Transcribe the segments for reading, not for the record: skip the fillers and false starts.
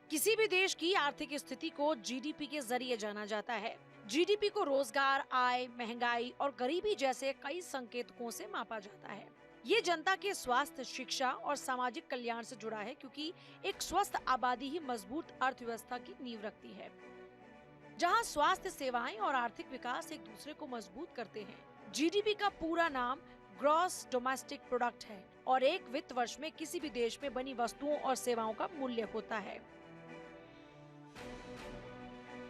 किसी भी देश की आर्थिक स्थिति को जीडीपी के जरिए जाना जाता है। जीडीपी को रोजगार, आय, महंगाई और गरीबी जैसे कई संकेतकों से मापा जाता है। ये जनता के स्वास्थ्य, शिक्षा और सामाजिक कल्याण से जुड़ा है, क्योंकि एक स्वस्थ आबादी ही मजबूत अर्थव्यवस्था की नींव रखती है। जहाँ स्वास्थ्य सेवाएं और आर्थिक विकास एक दूसरे को मजबूत करते हैं। जीडीपी का पूरा नाम ग्रॉस डोमेस्टिक प्रोडक्ट है और एक वित्त वर्ष में किसी भी देश में बनी वस्तुओं और सेवाओं का मूल्य होता है।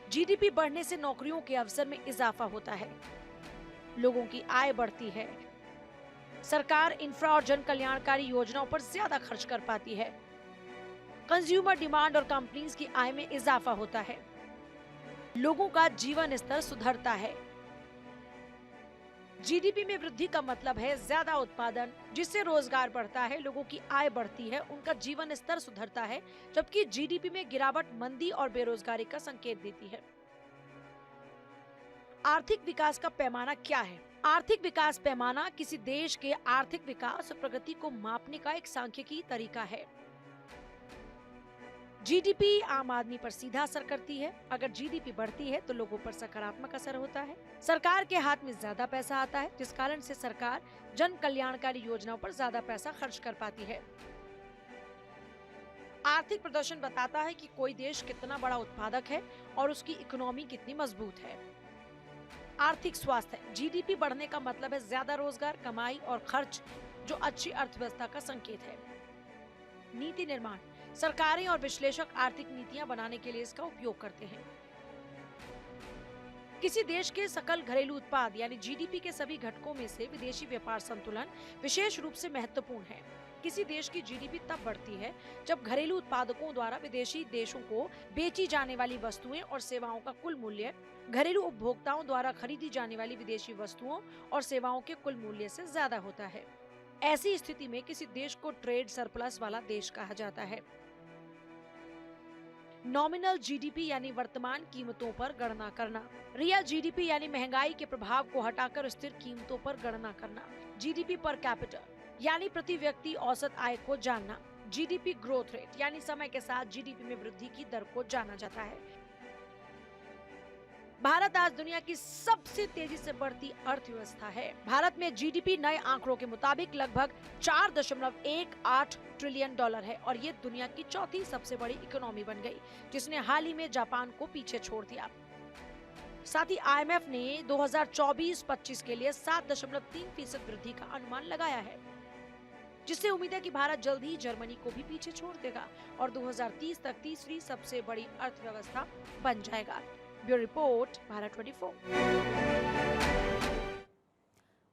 जीडीपी बढ़ने से नौकरियों के अवसर में इजाफा होता है, लोगों की आय बढ़ती है, सरकार इंफ्रा और जन कल्याणकारी योजनाओं पर ज्यादा खर्च कर पाती है, कंज्यूमर डिमांड और कंपनीज की आय में इजाफा होता है, लोगों का जीवन स्तर सुधरता है। जीडीपी में वृद्धि का मतलब है ज्यादा उत्पादन, जिससे रोजगार बढ़ता है, लोगों की आय बढ़ती है, उनका जीवन स्तर सुधरता है, जबकि जीडीपी में गिरावट मंदी और बेरोजगारी का संकेत देती है। आर्थिक विकास का पैमाना क्या है? आर्थिक विकास पैमाना किसी देश के आर्थिक विकास और प्रगति को मापने का एक सांख्यिकीय तरीका है। जीडीपी आम आदमी पर सीधा असर करती है। अगर जीडीपी बढ़ती है तो लोगों पर सकारात्मक असर होता है। सरकार के हाथ में ज्यादा पैसा आता है, जिस कारण से सरकार जन कल्याणकारी योजनाओं पर ज्यादा पैसा खर्च कर पाती है। आर्थिक प्रदर्शन बताता है कि कोई देश कितना बड़ा उत्पादक है और उसकी इकोनॉमी कितनी मजबूत है। आर्थिक स्वास्थ्य, जीडीपी बढ़ने का मतलब है ज्यादा रोजगार, कमाई और खर्च, जो अच्छी अर्थव्यवस्था का संकेत है। नीति निर्माण, सरकारें और विश्लेषक आर्थिक नीतियां बनाने के लिए इसका उपयोग करते हैं। किसी देश के सकल घरेलू उत्पाद यानी जीडीपी के सभी घटकों में से विदेशी व्यापार संतुलन विशेष रूप से महत्वपूर्ण है। किसी देश की जीडीपी तब बढ़ती है जब घरेलू उत्पादकों द्वारा विदेशी देशों को बेची जाने वाली वस्तुएं और सेवाओं का कुल मूल्य घरेलू उपभोक्ताओं द्वारा खरीदी जाने वाली विदेशी वस्तुओं और सेवाओं के कुल मूल्य से ज्यादा होता है। ऐसी स्थिति में किसी देश को ट्रेड सरप्लस वाला देश कहा जाता है। नॉमिनल जीडीपी यानी वर्तमान कीमतों पर गणना करना। रियल जीडीपी यानी महंगाई के प्रभाव को हटाकर स्थिर कीमतों पर गणना करना। जीडीपी पर कैपिटा यानी प्रति व्यक्ति औसत आय को जानना। जीडीपी ग्रोथ रेट यानी समय के साथ जीडीपी में वृद्धि की दर को जाना जाता है। भारत आज दुनिया की सबसे तेजी से बढ़ती अर्थव्यवस्था है। भारत में जीडीपी नए आंकड़ों के मुताबिक लगभग 4.18 ट्रिलियन डॉलर है और ये दुनिया की चौथी सबसे बड़ी इकोनॉमी बन गई, जिसने हाल ही में जापान को पीछे छोड़ दिया। साथ ही आईएमएफ ने 2024-25 के लिए 7.3% वृद्धि का अनुमान लगाया है, जिससे उम्मीद है कि भारत जल्द ही जर्मनी को भी पीछे छोड़ देगा और 2030 तक तीसरी सबसे बड़ी अर्थव्यवस्था बन जाएगा। Bureau report, Bharat 24।